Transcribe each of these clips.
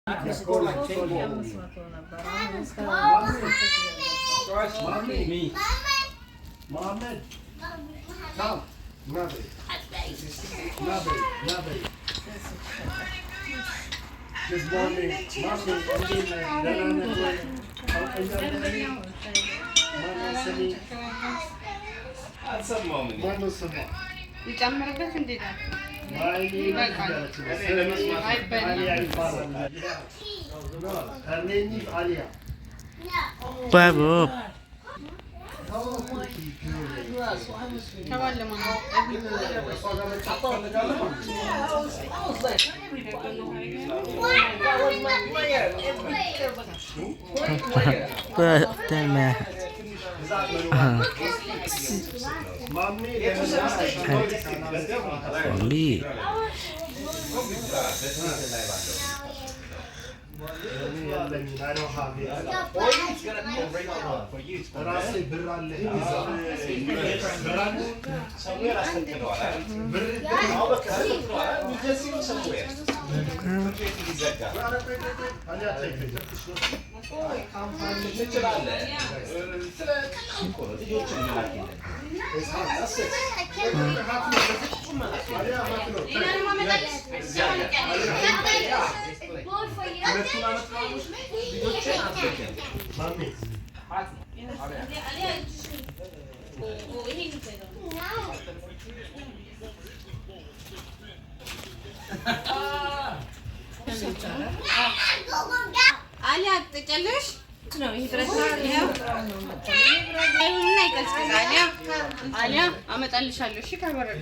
score like 10 goals. Me. Mohammed. Come. Nabi. This morning, ይጨምርበት እንዴ? Babu. Oli. አሊያ ትጨልሽ ነው አሊያ አመጣልሻለሁ። እሺ ከበረደ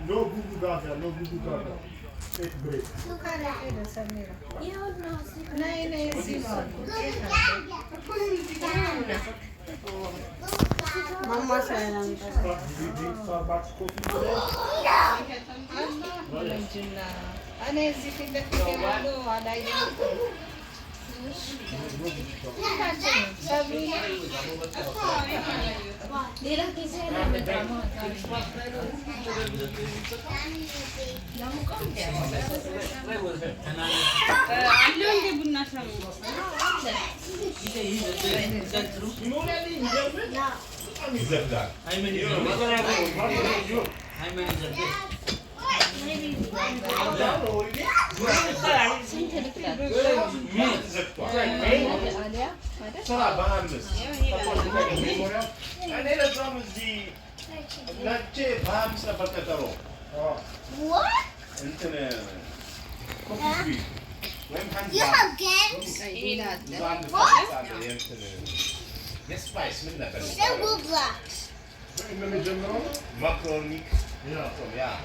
No Gugu Gaga, no Gugu Gaga. Take break. Mama sayang. Starbucks coffee. Ano yung sipin na ano, wala yun. Sabi niya. Dirang kisa yun. አለው እንደ ቡና ሰሙ You have games? What? It's Roblox. Macaroni. Yeah.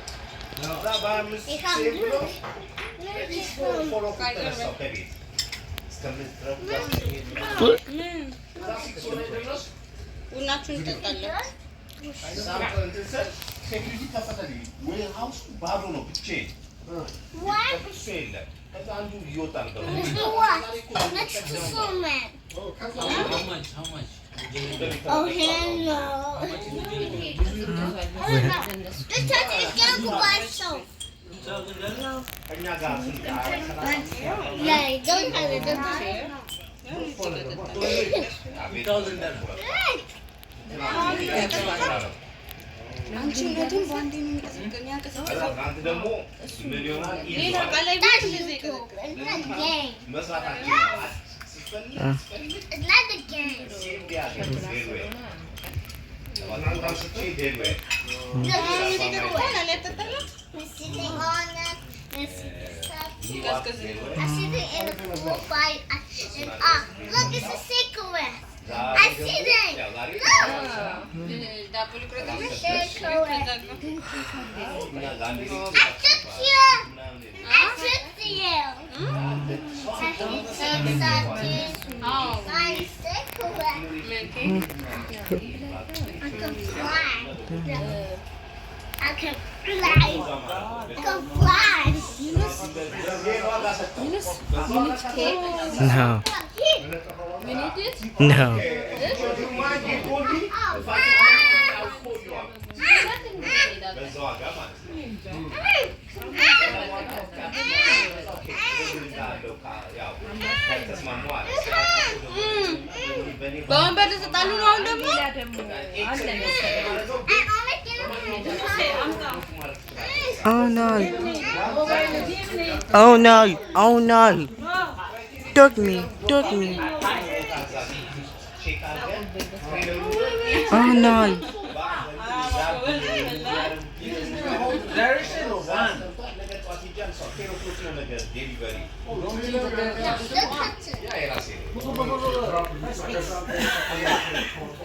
ቡናችሁን እንጠጣለን። What? Let's do some. How much? Oh, hello. Just touch it again for myself. Yeah, don't have it. Don't have it. አንቺ እንደቱን ባንዴ ነው የሚቀሰቀኝ ያቀሰቀሰው ሌላ ቀላይ That's እንደዚህ YouTube. It's not a game. It's not a game. We're sitting on the. I'm sitting in the pool fight. Look, it's a cigarette. I see that. Look. ዳቦ ልቁረጥልሽ Cigarette. I took you. I took you. I'm cigarette. I can fly. I can fly. I can fly. Yunus, you need cake? No. You need it? No. በወንበር ተጣሉ ነው አሁን ደግሞ Oh no. Oh no. Oh no. Took me. Took me. Oh no. There is no one. Look at it.